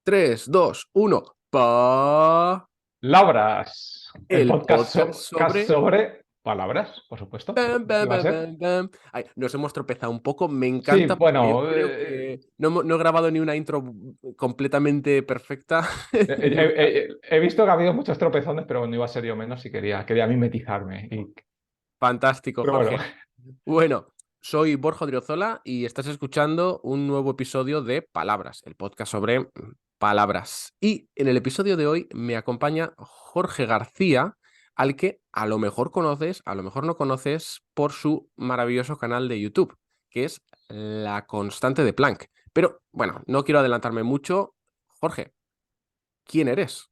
3, 2, 1. Labras, el El podcast, podcast podcast sobre... sobre palabras, por supuesto. Bam, ¿Qué bam, va a bam, ser? bam, bam. Ay, nos hemos tropezado un poco, me Sí, encanta porque yo bueno, creo que no he grabado ni una intro completamente perfecta. he visto que ha habido muchos tropezones, pero no iba a ser yo menos y quería mimetizarme. Fantástico, Pero bueno, Jorge. Bueno, soy Borja Odriozola y estás escuchando un nuevo episodio de Palabras, el podcast sobre palabras. Y en el episodio de hoy me acompaña Jorge García, al que a lo mejor conoces, a lo mejor no conoces por su maravilloso canal de YouTube, que es La Constante de Planck. Pero bueno, no quiero adelantarme mucho. Jorge, ¿quién eres?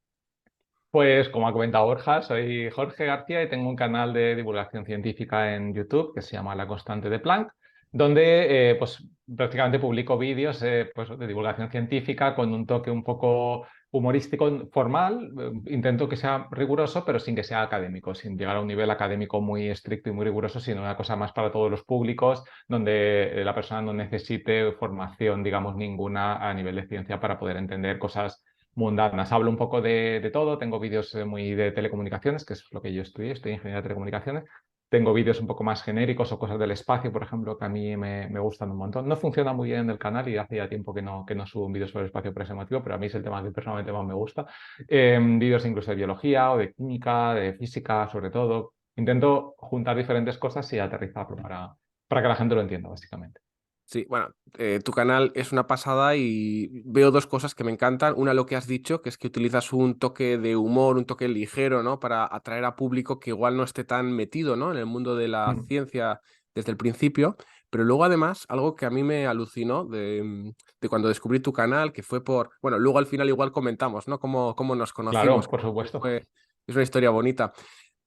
pues como ha comentado Borja, soy Jorge García y tengo un canal de divulgación científica en YouTube que se llama La Constante de Planck, donde pues prácticamente publico vídeos pues, de divulgación científica con un toque un poco humorístico, formal. Intento que sea riguroso, pero sin que sea académico, sin llegar a un nivel académico muy estricto y muy riguroso, sino una cosa más para todos los públicos, donde la persona no necesite formación, digamos, ninguna a nivel de ciencia para poder entender cosas mundanas. Hablo un poco de todo, tengo vídeos muy de telecomunicaciones, que es lo que yo estudié ingeniería de telecomunicaciones. Tengo vídeos un poco más genéricos o cosas del espacio, por ejemplo, que a mí me gustan un montón. No funciona muy bien en el canal y hace ya tiempo que no subo un vídeo sobre el espacio por ese motivo, pero a mí es el tema que personalmente más me gusta. Vídeos incluso de biología o de química, de física, sobre todo. Intento juntar diferentes cosas y aterrizarlo para que la gente lo entienda, básicamente. Sí, bueno, tu canal es una pasada y veo dos cosas que me encantan. Una, lo que has dicho, que es que utilizas un toque de humor, un toque ligero, ¿no? Para atraer a público que igual no esté tan metido, ¿no? En el mundo de la Mm. ciencia desde el principio. Pero luego, además, algo que a mí me alucinó de cuando descubrí tu canal, que fue por... Bueno, luego al final igual comentamos, ¿no? Cómo nos conocimos. Claro, por supuesto. Es una historia bonita,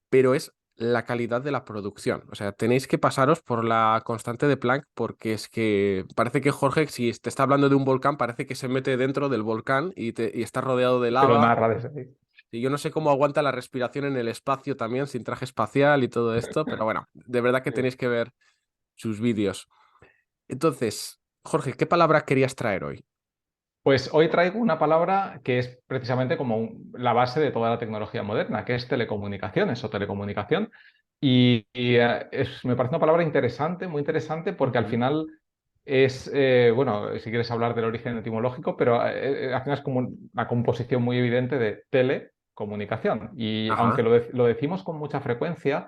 pero es la calidad de la producción. O sea, tenéis que pasaros por La Constante de Planck porque es que parece que Jorge, si te está hablando de un volcán, parece que se mete dentro del volcán y está rodeado de Te lo lava. narra desde ahí. Y yo no sé cómo aguanta la respiración en el espacio también, sin traje espacial y todo esto, pero bueno, de verdad que tenéis que ver sus vídeos. Entonces, Jorge, ¿qué palabra querías traer hoy? Pues hoy traigo una palabra que es precisamente como la base de toda la tecnología moderna, que es telecomunicaciones o telecomunicación. Me parece una palabra interesante, muy interesante, porque al Ujú. final es, bueno, si quieres hablar del origen etimológico, pero al final es como una composición muy evidente de telecomunicación. Y aunque Ajá, lo decimos con mucha frecuencia,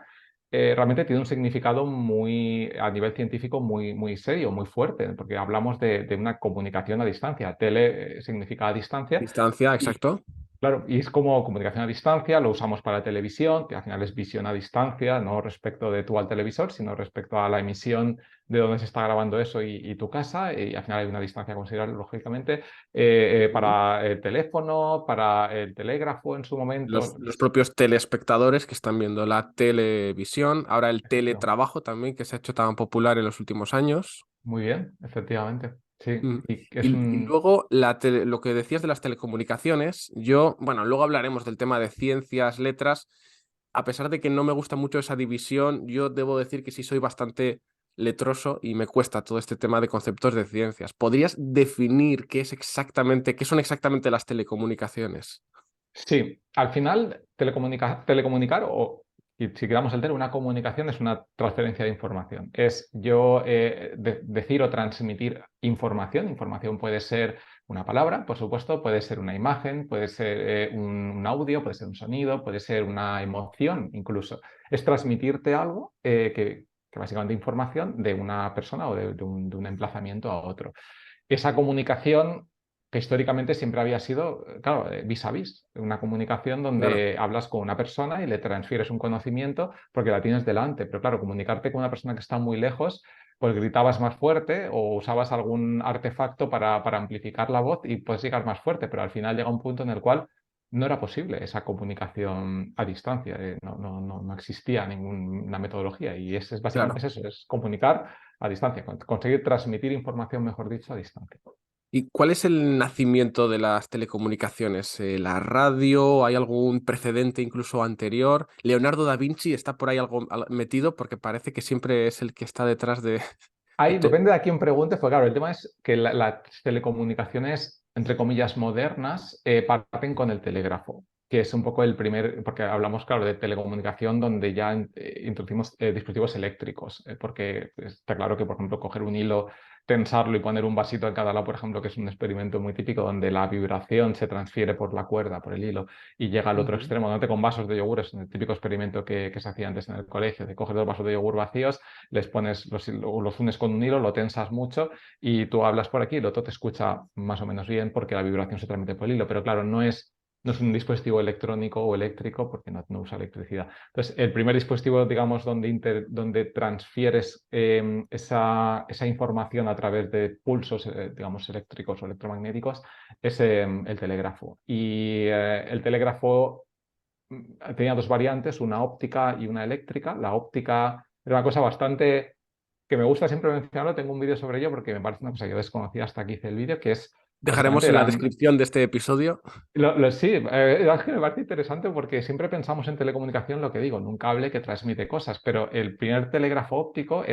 realmente tiene un significado muy, a nivel científico muy, muy serio, muy fuerte, porque hablamos de una comunicación a distancia. Tele significa a distancia. distancia, exacto. Claro, y es como comunicación a distancia, lo usamos para televisión, que al final es visión a distancia, no respecto de tú al televisor, sino respecto a la emisión de dónde se está grabando eso y tu casa, y al final hay una distancia considerable, lógicamente, Ujú. para el teléfono, para el telégrafo en su momento. Los propios telespectadores que están viendo la televisión, ahora el Efectivamente. teletrabajo también, que se ha hecho tan popular en los últimos años. Muy bien, efectivamente. Sí, Mm. y es Y un... luego lo que decías de las telecomunicaciones, bueno, luego hablaremos del tema de ciencias, letras. A pesar de que no me gusta mucho esa división, yo debo decir que sí soy bastante letroso y me cuesta todo este tema de conceptos de ciencias. ¿Podrías definir qué son exactamente las telecomunicaciones? Sí, al final telecomunicar o, y si quedamos el una comunicación es una transferencia de información. Es yo decir o transmitir información. Información puede ser una palabra, por supuesto, puede ser una imagen, puede ser un audio, puede ser un sonido, puede ser una emoción incluso. Es transmitirte algo que básicamente información de una persona o de un emplazamiento a otro. Esa comunicación que históricamente siempre había sido, claro, vis a vis, una comunicación Claro, donde hablas con una persona y le transfieres un conocimiento porque la tienes delante. Pero claro, comunicarte con una persona que está muy lejos, pues gritabas más fuerte o usabas algún artefacto para amplificar la voz y puedes llegar más fuerte, pero al final llega un punto en el cual no era posible esa comunicación a distancia, no existía ninguna metodología y básicamente claro. es eso, es comunicar a distancia, conseguir transmitir información, mejor dicho, a distancia. ¿Y cuál es el nacimiento de las telecomunicaciones? ¿La radio? ¿Hay algún precedente incluso anterior? ¿Leonardo da Vinci está por ahí algo metido? Porque parece que siempre es el que está detrás de Ahí todo. depende de a quién preguntes, porque claro, el tema es que las telecomunicaciones entre comillas, modernas, parten con el telégrafo, que es un poco el primer, porque hablamos, claro, de telecomunicación donde ya introducimos dispositivos eléctricos, porque está claro que, por ejemplo, coger un hilo, tensarlo y poner un vasito en cada lado, por ejemplo, que es un experimento muy típico donde la vibración se transfiere por la cuerda, por el hilo, y llega al otro Ujú. extremo, no te con vasos de yogur, es el típico experimento que se hacía antes en el colegio, de coger dos vasos de yogur vacíos, les pones, los unes con un hilo, lo tensas mucho y tú hablas por aquí, el otro te escucha más o menos bien porque la vibración se transmite por el hilo, pero claro, no es un dispositivo electrónico o eléctrico porque no usa electricidad. Entonces, el primer dispositivo, digamos, donde transfieres esa información a través de pulsos, digamos, eléctricos o electromagnéticos, es el telégrafo. Y el telégrafo tenía dos variantes, una óptica y una eléctrica. La óptica era una cosa bastante que me gusta siempre mencionarlo, tengo un vídeo sobre ello porque me parece una cosa que yo desconocía hasta que hice el vídeo, que es, Dejaremos básicamente en la eran, descripción de este episodio. sí, es que me parece interesante porque siempre pensamos en telecomunicación, lo que digo, en un cable que transmite cosas, pero el primer telégrafo óptico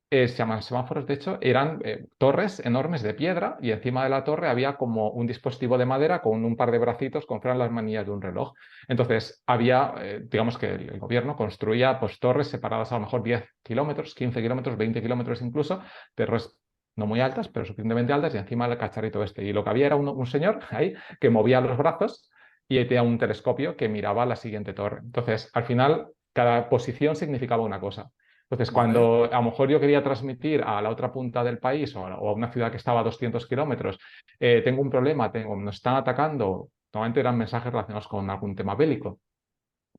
se llaman semáforos, de hecho, eran torres enormes de piedra y encima de la torre había como un dispositivo de madera con un par de bracitos como fueran las manillas de un reloj. Entonces, había, digamos que el gobierno construía pues, torres separadas a lo mejor 10 kilómetros, 15 kilómetros, 20 kilómetros incluso, torres no muy altas, pero suficientemente altas y encima el cacharrito este. Y lo que había era un señor ahí que movía los brazos y tenía un telescopio que miraba la siguiente torre. Entonces, al final, cada posición significaba una cosa. Entonces, Vale. cuando a lo mejor yo quería transmitir a la otra punta del país o a una ciudad que estaba a 200 kilómetros, tengo un problema, nos están atacando, normalmente eran mensajes relacionados con algún tema bélico.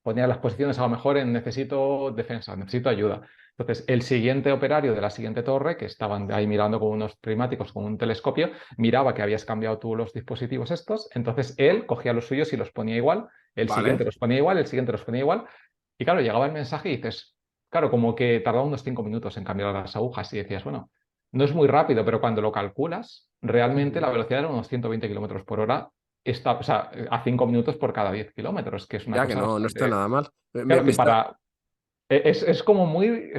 Ponía las posiciones a lo mejor en necesito defensa, necesito ayuda. Entonces, el siguiente operario de la siguiente torre, que estaban ahí mirando con unos prismáticos, con un telescopio, miraba que habías cambiado tú los dispositivos estos, entonces él cogía los suyos y los ponía igual, el siguiente Vale. los ponía igual, el siguiente los ponía igual, y claro, llegaba el mensaje y dices, claro, como que tardaba unos 5 minutos en cambiar las agujas y decías, bueno, no es muy rápido, pero cuando lo calculas, realmente Ujú. la velocidad era unos 120 kilómetros por hora, o sea, a 5 minutos por cada 10 kilómetros, que es una Ya que cosa no, no está bastante. nada mal. Me, Claro, me que está, es como muy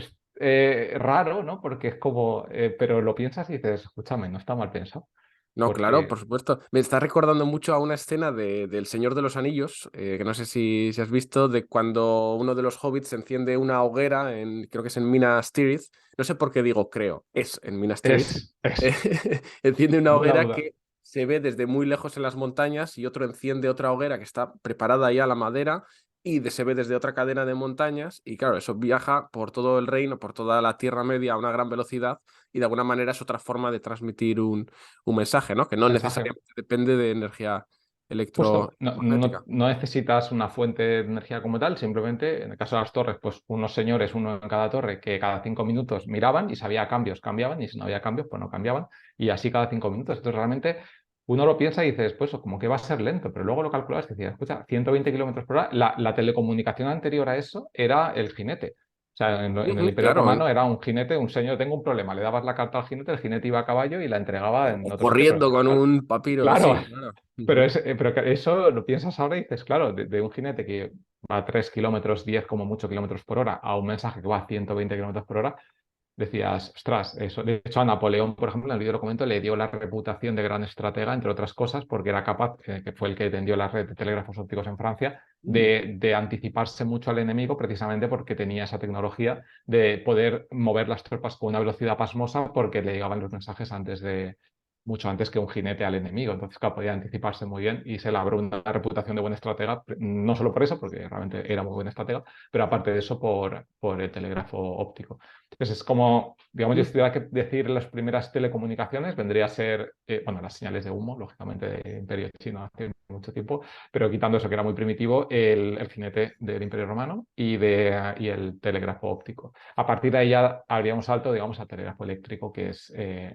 raro, ¿no? Porque es como, pero lo piensas y dices, escúchame, no está mal pensado. No, claro, Porque por supuesto. Me está recordando mucho a una escena del Señor de los Anillos, que no sé si has visto, de cuando uno de los hobbits enciende una hoguera creo que es en Minas Tirith. No sé por qué digo creo, es en Minas Tirith. es Enciende una ninguna hoguera duda. que se ve desde muy lejos en las montañas y otro enciende otra hoguera que está preparada ya la madera y se ve desde otra cadena de montañas. Y claro, eso viaja por todo el reino, por toda la Tierra Media a una gran velocidad y de alguna manera es otra forma de transmitir un mensaje, ¿no? Que no Mensaje. necesariamente depende de energía Justo, no, electromagnética. no necesitas una fuente de energía como tal, simplemente en el caso de las torres, pues unos señores, uno en cada torre, que cada 5 minutos miraban y si había cambios, cambiaban, y si no había cambios, pues no cambiaban, y así cada 5 minutos. Entonces realmente uno lo piensa y dices, pues como que va a ser lento, pero luego lo calculas y decías, escucha, 120 kilómetros por hora, la telecomunicación anterior a eso era el jinete. O sea, en el Ujú, Imperio claro, Romano era un jinete, un señor, tengo un problema, le dabas la carta al jinete, el jinete iba a caballo y la entregaba en o otro sitio, pero corriendo con un papiro, claro, sí, claro. pero, Ujú. pero que eso lo piensas ahora y dices, claro, de un jinete que va a 3 kilómetros, 10 como mucho kilómetros por hora, a un mensaje que va a 120 kilómetros por hora, decías, ostras, eso. De hecho, a Napoleón, por ejemplo, en el vídeo lo comento, le dio la reputación de gran estratega, entre otras cosas, porque era capaz, que fue el que tendió la red de telégrafos ópticos en Francia, Mm. de anticiparse mucho al enemigo precisamente porque tenía esa tecnología de poder mover las tropas con una velocidad pasmosa porque le llegaban los mensajes mucho antes que un jinete al enemigo. Entonces, claro, podía anticiparse muy bien y se labró una reputación de buen estratega, no solo por eso, porque realmente era muy buen estratega, pero aparte de eso por el telégrafo óptico. Entonces es como, digamos, yo si Mm. tuviera que decir las primeras telecomunicaciones, vendría a ser, bueno, las señales de humo, lógicamente, de Imperio Chino hace mucho tiempo, pero quitando eso que era muy primitivo, el jinete del Imperio Romano y el telégrafo óptico. A partir de ahí ya habríamos salto, digamos, al telégrafo eléctrico, que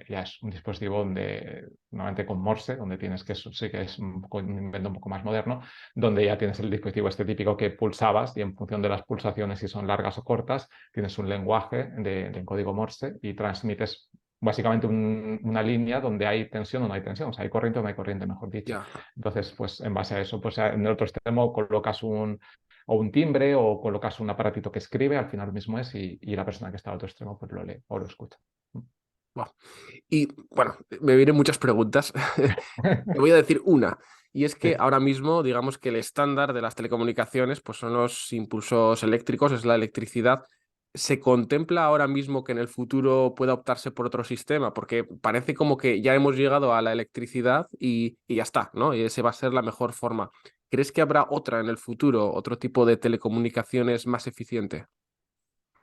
ya es un dispositivo donde, normalmente con Morse, donde tienes que, sí que es un invento un poco más moderno, donde ya tienes el dispositivo este típico que pulsabas y en función de las pulsaciones, si son largas o cortas, tienes un lenguaje de código Morse y transmites básicamente una línea donde hay tensión o no hay tensión, o sea, hay corriente o no hay corriente, mejor dicho. Ya. Entonces, pues en base a eso, pues en el otro extremo colocas un timbre o colocas un aparatito que escribe, al final mismo es, y la persona que está al otro extremo pues lo lee o lo escucha. Buah. Y bueno, me vienen muchas preguntas. Te voy a decir una, y es que Sí. ahora mismo, digamos que el estándar de las telecomunicaciones pues son los impulsos eléctricos, es la electricidad. ¿Se contempla ahora mismo que en el futuro pueda optarse por otro sistema? Porque parece como que ya hemos llegado a la electricidad y ya está, ¿no? Y ese va a ser la mejor forma. ¿Crees que habrá otra en el futuro, otro tipo de telecomunicaciones más eficiente?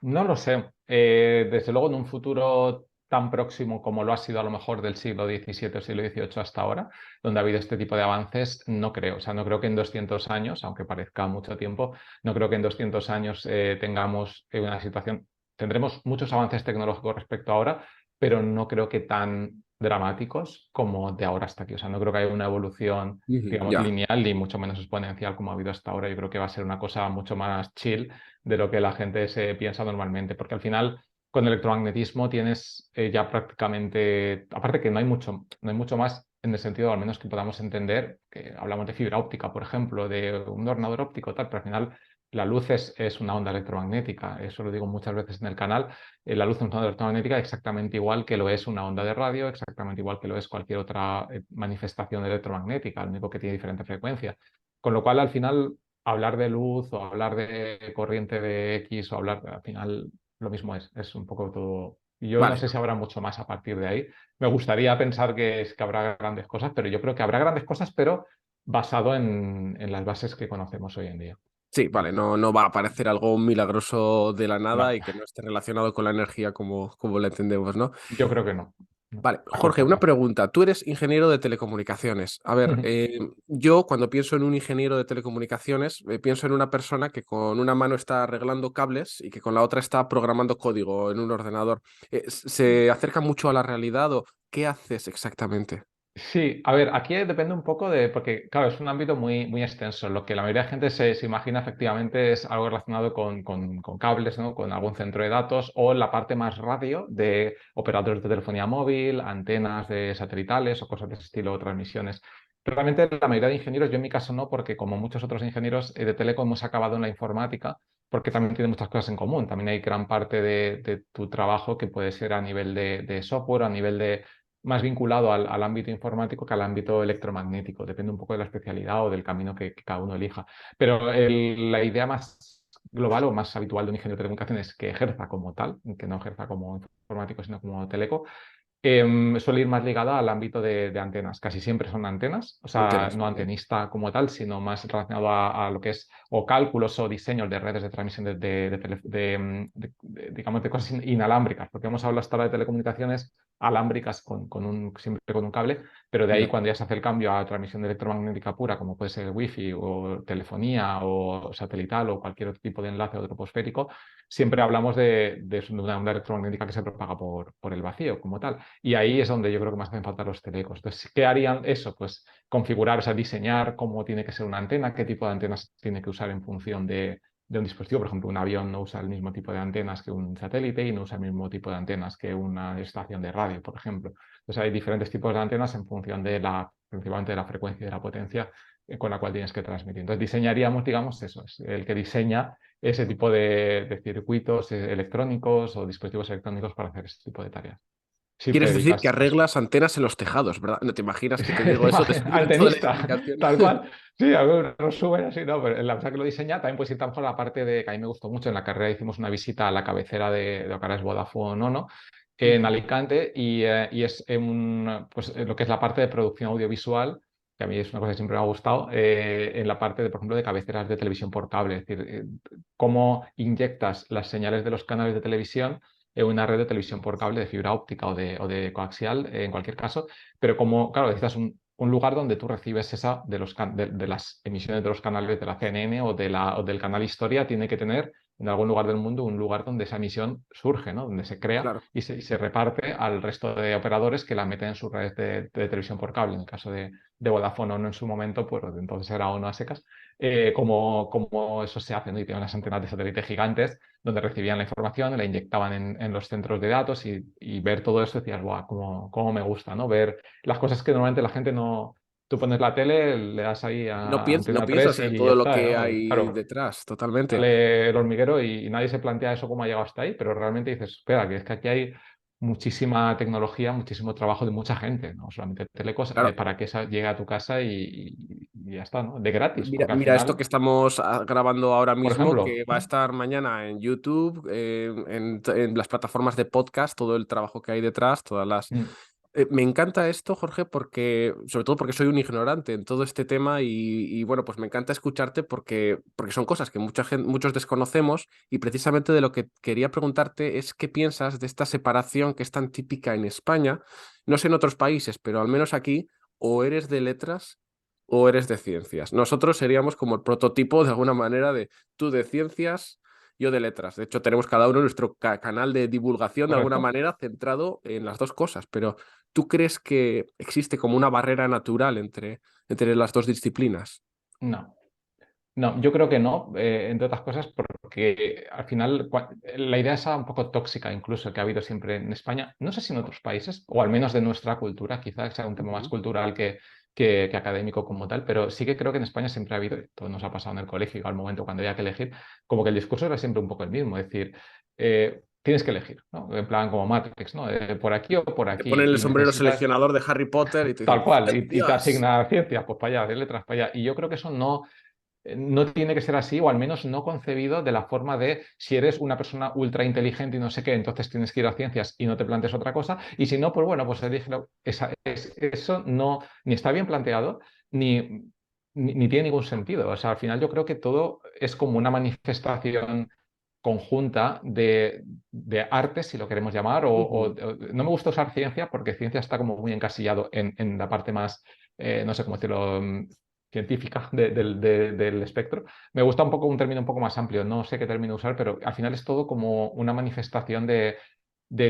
No lo sé. Desde luego, en un futuro tan próximo como lo ha sido a lo mejor del siglo XVII o siglo XVIII hasta ahora, donde ha habido este tipo de avances, no creo. O sea, no creo que en 200 años, aunque parezca mucho tiempo, no creo que en 200 años tengamos una situación. Tendremos muchos avances tecnológicos respecto a ahora, pero no creo que tan dramáticos como de ahora hasta aquí. O sea, no creo que haya una evolución, Ujú, digamos, ya. lineal ni mucho menos exponencial como ha habido hasta ahora. Yo creo que va a ser una cosa mucho más chill de lo que la gente se piensa normalmente, porque al final con electromagnetismo tienes ya prácticamente, aparte que no hay mucho más en el sentido al menos que podamos entender, que hablamos de fibra óptica, por ejemplo, de un ordenador óptico, tal, pero al final la luz es una onda electromagnética, eso lo digo muchas veces en el canal, la luz es una onda electromagnética exactamente igual que lo es una onda de radio, exactamente igual que lo es cualquier otra manifestación electromagnética, lo único que tiene diferente frecuencia. Con lo cual, al final, hablar de luz o hablar de corriente de X o hablar, al final lo mismo es un poco todo. Y yo no Vale. sé si habrá mucho más a partir de ahí. Me gustaría pensar que habrá grandes cosas, pero yo creo que habrá grandes cosas, pero basado en las bases que conocemos hoy en día. Sí, vale, no, no va a aparecer algo milagroso de la nada No, y que no esté relacionado con la energía como la entendemos, ¿no? yo creo que no, no, Vale, a Jorge, corto una plazo. pregunta. Tú eres ingeniero de telecomunicaciones. A ver, yo cuando pienso en un ingeniero de telecomunicaciones, pienso en una persona que con una mano está arreglando cables y que con la otra está programando código en un ordenador. ¿Se acerca mucho a la realidad o qué haces exactamente? Sí, a ver, aquí depende un poco de, porque claro, es un ámbito muy extenso. Lo que la mayoría de gente se imagina efectivamente es algo relacionado con cables, ¿no? Con algún centro de datos o la parte más radio de operadores de telefonía móvil, antenas de satelitales o cosas de ese estilo, transmisiones. Realmente la mayoría de ingenieros, yo en mi caso no, porque como muchos otros ingenieros de teleco hemos acabado en la informática, porque también tiene muchas cosas en común. También hay gran parte de tu trabajo que puede ser a nivel de software, a nivel de más vinculado al ámbito informático que al ámbito electromagnético. Depende un poco de la especialidad o del camino que cada uno elija. Pero la idea más global o más habitual de un ingeniero de telecomunicaciones es que ejerza como tal, que no ejerza como informático, sino como teleco, suele ir más ligada al ámbito de antenas. Casi siempre son antenas, o sea, Antenas, no vale. antenista como tal, sino más relacionado a lo que es o cálculos o diseños de redes de transmisión digamos, de cosas inalámbricas, porque hemos hablado hasta ahora de telecomunicaciones alámbricas siempre con un cable, pero de ahí Ya, cuando ya se hace el cambio a transmisión electromagnética pura, como puede ser wifi o telefonía o satelital o cualquier otro tipo de enlace o troposférico, siempre hablamos de una onda electromagnética que se propaga por el vacío como tal. Y ahí es donde yo creo que más hacen falta los telecos. Entonces, ¿qué harían eso? Pues configurar, o sea, diseñar cómo tiene que ser una antena, qué tipo de antenas tiene que usar en función de un dispositivo. Por ejemplo, un avión no usa el mismo tipo de antenas que un satélite y no usa el mismo tipo de antenas que una estación de radio, por ejemplo. Entonces, hay diferentes tipos de antenas en función principalmente de la frecuencia y de la potencia con la cual tienes que transmitir. Entonces, diseñaríamos, digamos, eso, es el que diseña ese tipo de circuitos electrónicos o dispositivos electrónicos para hacer ese tipo de tareas. Si te quieres decir que dedicas a eso. arreglas antenas en los tejados, ¿verdad? No te imaginas que te digo eso después de toda la Antenista, explicación. tal cual. Sí, a ver, resumen así, ¿no? Pero en la persona que lo diseña también puedes ir tan por la parte de que a mí me gustó mucho. En la carrera hicimos una visita a la cabecera de lo que ahora es Vodafone Ono, en Ujú. Alicante, y es pues, lo que es la parte de producción audiovisual, que a mí es una cosa que siempre me ha gustado, en la parte, de, por ejemplo, de cabeceras de televisión por cable. Es decir, cómo inyectas las señales de los canales de televisión en una red de televisión por cable de fibra óptica o de coaxial, en cualquier caso, pero como, claro, necesitas un lugar donde tú recibes esa de las emisiones de los canales de la CNN o del canal Historia, tiene que tener en algún lugar del mundo un lugar donde esa emisión surge, ¿no? Donde se crea Claro. y se reparte al resto de operadores que la meten en sus redes de televisión por cable. En el caso de Vodafone Ono en su momento, pues entonces era Ono a secas, como eso se hace, ¿no? Y tiene unas antenas de satélite gigantes donde recibían la información, la inyectaban en los centros de datos y ver todo eso decías, guau, cómo me gusta, ¿no? Ver las cosas que normalmente la gente no. Tú pones la tele, le das ahí No, a no Antena 3 piensas en y ya todo lo está, que ¿no? hay Claro, detrás, totalmente. sale el hormiguero y nadie se plantea eso cómo ha llegado hasta ahí, pero realmente dices, espera, que es que aquí hay muchísima tecnología, muchísimo trabajo de mucha gente, no solamente Telecos, Claro, para que esa llegue a tu casa y ya está, ¿no? De gratis, mira, porque al mira esto que final, estamos grabando ahora por mismo, ejemplo, que va a estar mañana en YouTube, en las plataformas de podcast, todo el trabajo que hay detrás, todas las... mm, Me encanta esto, Jorge, porque, sobre todo porque soy un ignorante en todo este tema bueno, pues me encanta escucharte porque son cosas que muchos desconocemos y precisamente de lo que quería preguntarte es qué piensas de esta separación que es tan típica en España, no sé en otros países, pero al menos aquí o eres de letras o eres de ciencias. Nosotros seríamos como el prototipo de alguna manera de tú de ciencias, yo de letras. De hecho, tenemos cada uno nuestro canal de divulgación de alguna ¿correcto? manera centrado en las dos cosas, pero ¿tú crees que existe como una barrera natural entre las dos disciplinas? No. No, yo creo que no, entre otras cosas, porque al final la idea esa un poco tóxica incluso que ha habido siempre en España, no sé si en otros países, o al menos de nuestra cultura, quizás sea un tema más Ujú. cultural que académico como tal, pero sí que creo que en España siempre ha habido, y todo nos ha pasado en el colegio, al momento cuando había que elegir, como que el discurso era siempre un poco el mismo, es decir, tienes que elegir, ¿no? En plan como Matrix, ¿no? Por aquí o por Te aquí, ponen el y sombrero necesitas... seleccionador de Harry Potter y te dicen, Tal cual, y te ¡Ciencias! asigna ciencias, pues para allá, de letras para allá. Y yo creo que eso no tiene que ser así, o al menos no concebido de la forma de si eres una persona ultra inteligente y no sé qué, entonces tienes que ir a ciencias y no te plantees otra cosa. Y si no, pues bueno, pues eso no, ni está bien planteado, ni tiene ningún sentido. O sea, al final yo creo que todo es como una manifestación conjunta de arte, si lo queremos llamar, Ujú. no me gusta usar ciencia porque ciencia está como muy encasillado en la parte más, no sé cómo decirlo, científica del espectro. Me gusta un poco un término un poco más amplio, no sé qué término usar, pero al final es todo como una manifestación de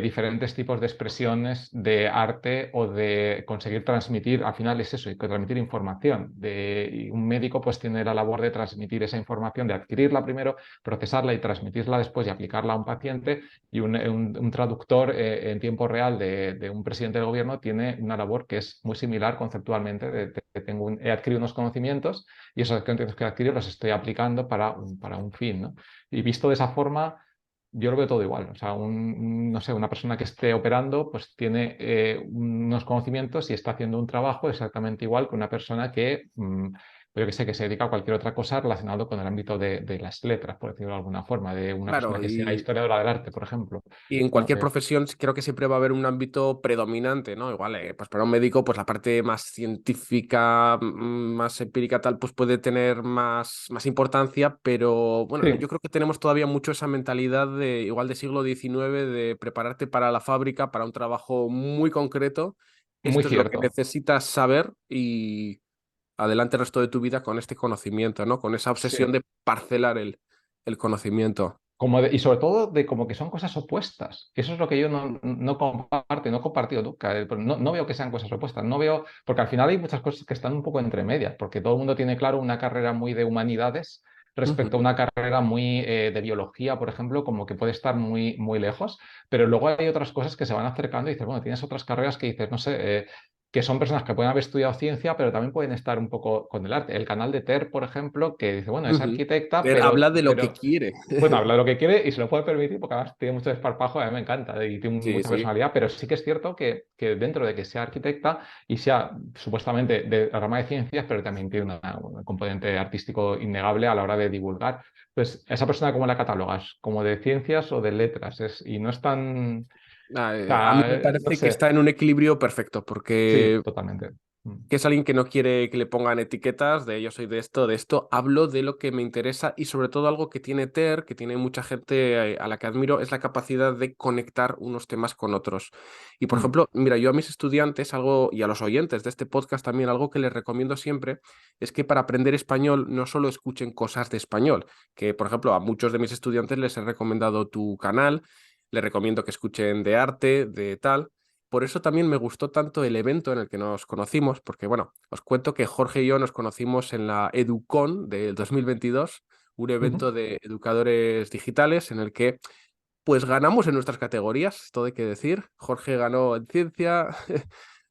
diferentes tipos de expresiones de arte o de conseguir transmitir, al final es eso, y que transmitir información. Y un médico pues tiene la labor de transmitir esa información, de adquirirla primero, procesarla y transmitirla después y aplicarla a un paciente, y un traductor en tiempo real de un presidente del gobierno tiene una labor que es muy similar conceptualmente, he adquirido unos conocimientos y esos conocimientos que he adquirido los estoy aplicando para un fin, ¿no? Y visto de esa forma, yo lo veo todo igual. O sea, no sé, una persona que esté operando, pues tiene unos conocimientos y está haciendo un trabajo exactamente igual que una persona que, yo que sé, que se dedica a cualquier otra cosa relacionado con el ámbito de las letras, por decirlo de alguna forma, de una persona Claro, que sea historiadora del arte, por ejemplo. y en cualquier Entonces, profesión creo que siempre va a haber un ámbito predominante, ¿no? Igual, pues para un médico, pues la parte más científica, más empírica, tal, pues puede tener más importancia, pero bueno, yo sí, creo que tenemos todavía mucho esa mentalidad de, igual de siglo XIX, de prepararte para la fábrica, para un trabajo muy concreto. muy Esto es lo que cierto. necesitas saber y adelante el resto de tu vida con este conocimiento, ¿no? Con esa obsesión Sí. de parcelar el conocimiento. Y sobre todo de como que son cosas opuestas. Eso es lo que yo no comparto, y no he compartido nunca. No veo que sean cosas opuestas. No veo, porque al final hay muchas cosas que están un poco entre medias, porque todo el mundo tiene claro una carrera muy de humanidades respecto a Ujú. una carrera muy de biología, por ejemplo, como que puede estar muy, muy lejos, pero luego hay otras cosas que se van acercando y dices, bueno, tienes otras carreras que dices, no sé, que son personas que pueden haber estudiado ciencia, pero también pueden estar un poco con el arte. El canal de Ter, por ejemplo, que dice, bueno, es Ujú. arquitecta, Él habla de lo que pero quiere. bueno, habla de lo que quiere y se lo puede permitir porque además tiene mucho desparpajo, a mí me encanta y tiene Sí, mucha sí. personalidad, pero sí que es cierto que dentro de que sea arquitecta y sea supuestamente de la rama de ciencias, pero también tiene un componente artístico innegable a la hora de divulgar. Pues esa persona, ¿cómo la catalogas? ¿Como de ciencias o de letras? Y no es tan... O A mí me sea, no parece que sé. está en un equilibrio perfecto, Sí, porque totalmente. que es alguien que no quiere que le pongan etiquetas de yo soy de esto, de esto. Hablo de lo que me interesa y sobre todo algo que tiene Ter, que tiene mucha gente a la que admiro, es la capacidad de conectar unos temas con otros. Y por Mm, ejemplo, mira, yo a mis estudiantes algo, y a los oyentes de este podcast también, algo que les recomiendo siempre es que para aprender español no solo escuchen cosas de español, que por ejemplo a muchos de mis estudiantes les he recomendado tu canal, les recomiendo que escuchen de arte, de tal. Por eso también me gustó tanto el evento en el que nos conocimos, porque bueno, os cuento que Jorge y yo nos conocimos en la EduCon del 2022, un ujú. evento de educadores digitales en el que pues ganamos en nuestras categorías, todo hay que decir. Jorge ganó en ciencia,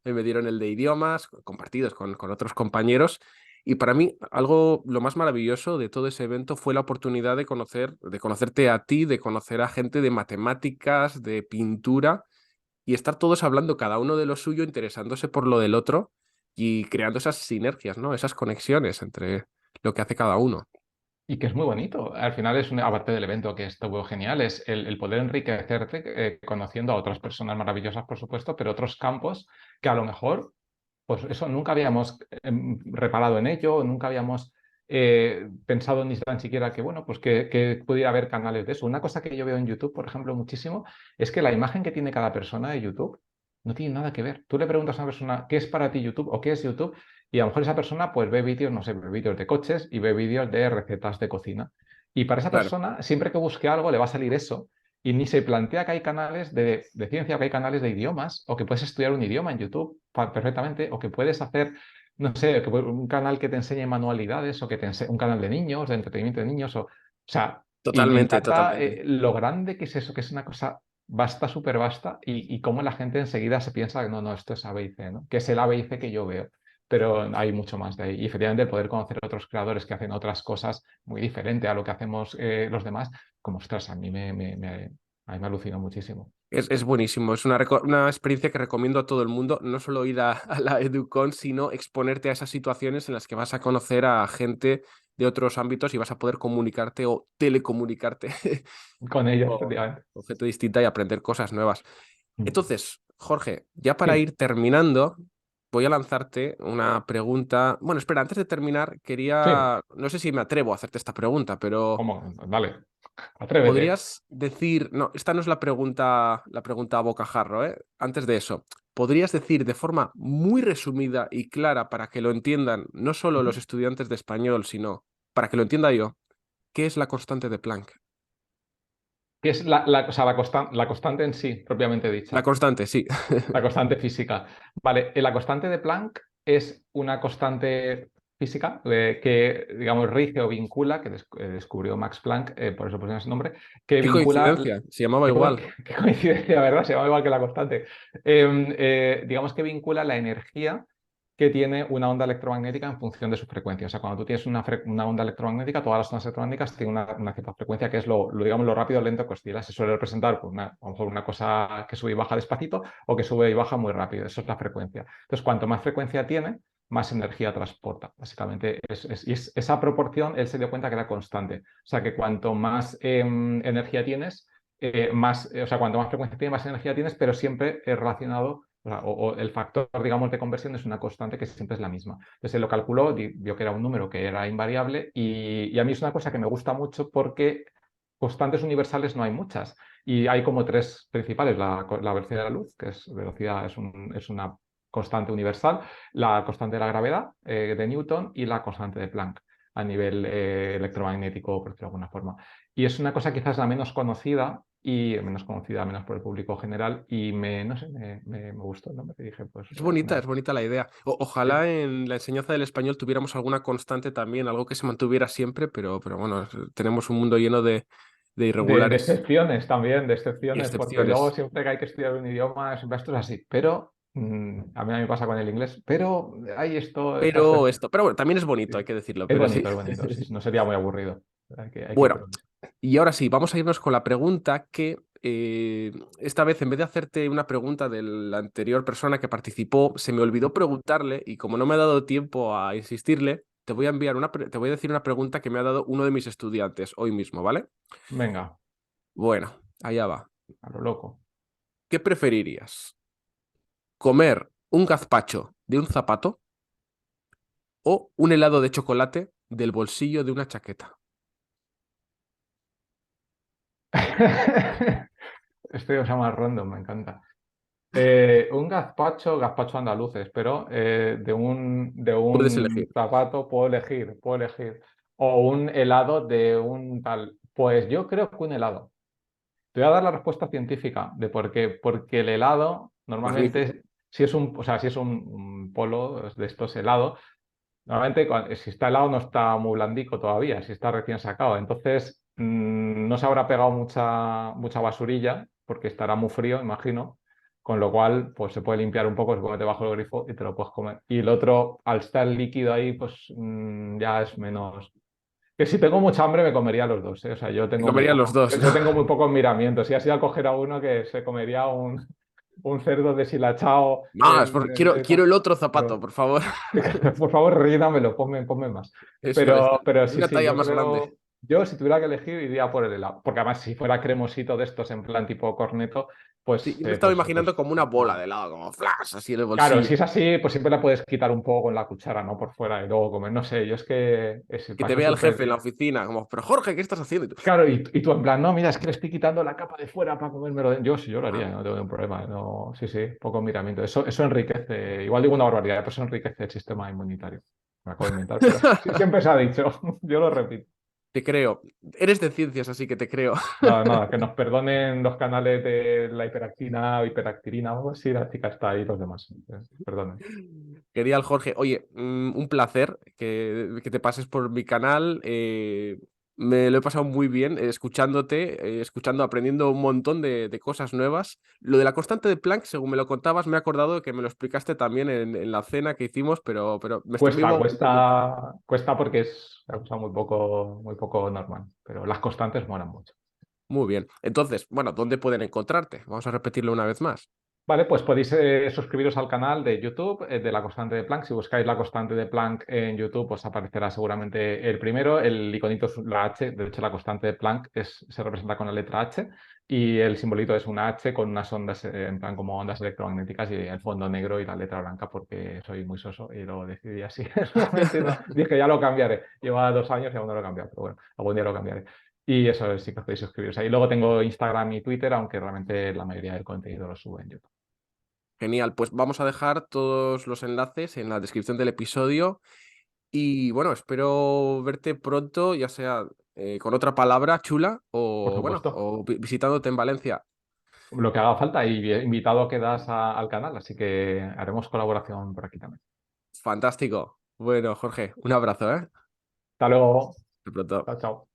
me dieron el de idiomas, compartidos con otros compañeros. Y para mí, algo, lo más maravilloso de todo ese evento fue la oportunidad de conocerte a ti, de conocer a gente de matemáticas, de pintura y estar todos hablando cada uno de lo suyo, interesándose por lo del otro y creando esas sinergias, ¿no? Esas conexiones entre lo que hace cada uno. Y que es muy bonito. Al final es una, aparte del evento que estuvo genial, es el poder enriquecerte conociendo a otras personas maravillosas, por supuesto, pero otros campos que a lo mejor, pues eso, nunca habíamos reparado en ello, nunca habíamos pensado ni tan siquiera que, bueno, pues que pudiera haber canales de eso. Una cosa que yo veo en YouTube, por ejemplo, muchísimo, es que la imagen que tiene cada persona de YouTube no tiene nada que ver. Tú le preguntas a una persona, ¿qué es para ti YouTube o qué es YouTube? Y a lo mejor esa persona pues ve vídeos, no sé, ve vídeos de coches y ve vídeos de recetas de cocina. Y para esa Claro, persona, siempre que busque algo, le va a salir eso. Y ni se plantea que hay canales de ciencia, o que hay canales de idiomas, o que puedes estudiar un idioma en YouTube perfectamente, o que puedes hacer, no sé, un canal que te enseñe manualidades, o que te un canal de niños, de entretenimiento de niños. O sea, y me totalmente, encanta totalmente. lo grande que es eso, que es una cosa vasta, súper vasta, y cómo la gente enseguida se piensa que no, no, esto es A, B y C, ¿no? Que es el A, B y C que yo veo, pero hay mucho más de ahí. Y efectivamente el poder conocer a otros creadores que hacen otras cosas muy diferentes a lo que hacemos los demás, como ostras, a mí a mí me alucinó muchísimo. Es buenísimo, es una experiencia que recomiendo a todo el mundo, no solo ir a la EduCon, sino exponerte a esas situaciones en las que vas a conocer a gente de otros ámbitos y vas a poder comunicarte o telecomunicarte Con ellos, con efectivamente. gente distinta y aprender cosas nuevas. Mm. Entonces, Jorge, ya para Sí, ir terminando, voy a lanzarte una pregunta. Bueno, espera, antes de terminar, sí, no sé si me atrevo a hacerte esta pregunta, pero ¿cómo? Dale, atrévete. ¿podrías decir, no, esta no es la pregunta a bocajarro, ¿eh? Antes de eso, ¿podrías decir de forma muy resumida y clara para que lo entiendan no solo Ujú. los estudiantes de español, sino para que lo entienda yo, qué es la constante de Planck? ¿Qué es o sea, la constante en sí, propiamente La dicha? constante, sí. La constante física. Vale, la constante de Planck es una constante física que, digamos, rige o vincula, que descubrió Max Planck, por eso pusieron ese nombre, que Qué vincula. coincidencia, se llamaba Qué, igual. qué coincidencia, ¿verdad? Se llama igual que la constante. Digamos que vincula la energía que tiene una onda electromagnética en función de su frecuencia. O sea, cuando tú tienes una onda electromagnética, todas las ondas electromagnéticas tienen una cierta frecuencia que es digamos, lo rápido o lento que oscila. Se suele representar por a lo mejor una cosa que sube y baja despacito o que sube y baja muy rápido. Eso es la frecuencia. Entonces, cuanto más frecuencia tiene, más energía transporta. Básicamente, esa proporción él se dio cuenta que era constante. O sea, que cuanto más energía tienes, o sea, cuanto más frecuencia tienes, más energía tienes, pero siempre es relacionado, o el factor, digamos, de conversión es una constante que siempre es la misma. Entonces, él lo calculó, vio que era un número que era invariable, y a mí es una cosa que me gusta mucho porque constantes universales no hay muchas. Y hay como tres principales: la velocidad de la luz, que es velocidad, es una constante universal; la constante de la gravedad de Newton; y la constante de Planck a nivel electromagnético, por decirlo de alguna forma. Y es una cosa quizás la menos conocida, menos por el público general, y no sé, me gustó el nombre. Y dije, pues Es bonita la idea. Ojalá sí. en la enseñanza del español tuviéramos alguna constante también, algo que se mantuviera siempre, pero bueno, tenemos un mundo lleno de De irregulares excepciones también, de y excepciones, porque luego excepciones. siempre que hay que estudiar un idioma, siempre esto es así. Pero a mí me pasa con el inglés, pero hay esta excepción. Pero bueno, también es bonito, hay Sí. que decirlo, pero sí. Es bonito, sí, sí, no sería muy aburrido. Hay que Bueno, probar. y ahora sí, vamos a irnos con la pregunta que esta vez, en vez de hacerte una pregunta de la anterior persona que participó, se me olvidó preguntarle y como no me ha dado tiempo a insistirle, te voy a enviar te voy a decir una pregunta que me ha dado uno de mis estudiantes hoy mismo, ¿vale? Venga, Bueno, allá va. a lo loco. ¿Qué preferirías? ¿Comer un gazpacho de un zapato o un helado de chocolate del bolsillo de una chaqueta? Estoy cosa más random, me encanta. Un gazpacho andaluces, pero de Puedes un elegir. zapato puedo elegir. O un helado de un tal. Pues yo creo que un helado. Te voy a dar la respuesta científica de por qué. Porque el helado, Magnífico. normalmente, si es o sea, si es un polo de estos helados, normalmente si está helado no está muy blandico todavía, si está recién sacado. Entonces, no se habrá pegado mucha basurilla porque estará muy frío, imagino. Con lo cual, pues se puede limpiar un poco, se puede meter bajo el grifo y te lo puedes comer. Y el otro, al estar líquido ahí, pues ya es menos. Que si tengo mucha hambre me comería los dos, ¿eh? O sea, Te comerían los dos, ¿no? yo tengo muy pocos miramientos. Si así a coger a uno que se comería un cerdo deshilachado No, quiero el otro zapato, pero, por favor. por favor, rellénamelo, ponme más. Eso es, Pero de sí, una sí, talla yo más grande. creo, yo si tuviera que elegir iría por el helado, porque además si fuera cremosito de estos en plan tipo corneto, Sí, yo me estaba imaginando como una bola helado. de helado, como flash, así en el Claro, si bolsillo. es así, pues siempre la puedes quitar un poco con la cuchara, ¿no? Por fuera y luego comer. No sé, yo es que Que te paso vea el súper jefe en la bien. oficina, como, pero Jorge, ¿qué estás haciendo? Y tú, Claro, y tú en plan, no, mira, es que le estoy quitando la capa de fuera para comérmelo. Yo sí, yo lo haría, "Ah". no tengo ningún problema. No, sí, sí, poco miramiento. Eso enriquece, igual digo una barbaridad, pero eso enriquece el sistema inmunitario. Me acabo de inventar, pero sí, siempre se ha dicho, yo lo repito. Te creo. Eres de ciencias, así que te creo. Nada, nada, que nos perdonen los canales de la hiperactina o hiperactirina o algo así, la chica está ahí, los demás. Perdonen. Genial, Jorge. Oye, un placer que te pases por mi canal. Me lo he pasado muy bien escuchándote, escuchando, aprendiendo un montón de cosas nuevas. Lo de la constante de Planck, según me lo contabas, me he acordado de que me lo explicaste también en la cena que hicimos, pero me iba Cuesta, un poco. cuesta porque es una cosa muy poco normal, pero las constantes molan mucho. Muy bien. Entonces, bueno, ¿dónde pueden encontrarte? Vamos a repetirlo una vez más. Vale, pues podéis suscribiros al canal de YouTube de La Constante de Planck. Si buscáis La Constante de Planck en YouTube, os aparecerá seguramente el primero. El iconito es la H. De hecho, la constante de Planck se representa con la letra H y el simbolito es una H con unas ondas, en plan como ondas electromagnéticas y el fondo negro y la letra blanca porque soy muy soso y lo decidí así. Realmente no. Dije, ya lo cambiaré. Lleva 2 años y aún no lo he cambiado, pero bueno, algún día lo cambiaré. Y eso sí que podéis suscribiros ahí. Luego tengo Instagram y Twitter, aunque realmente la mayoría del contenido lo subo en YouTube. Genial, pues vamos a dejar todos los enlaces en la descripción del episodio y bueno, espero verte pronto, ya sea con otra palabra chula Por o bueno, supuesto. o visitándote en Valencia. Lo que haga falta y invitado quedas al canal, así que haremos colaboración por aquí también. Fantástico. Bueno, Jorge, un abrazo, ¿eh? Hasta luego. Hasta pronto. Chao, chao.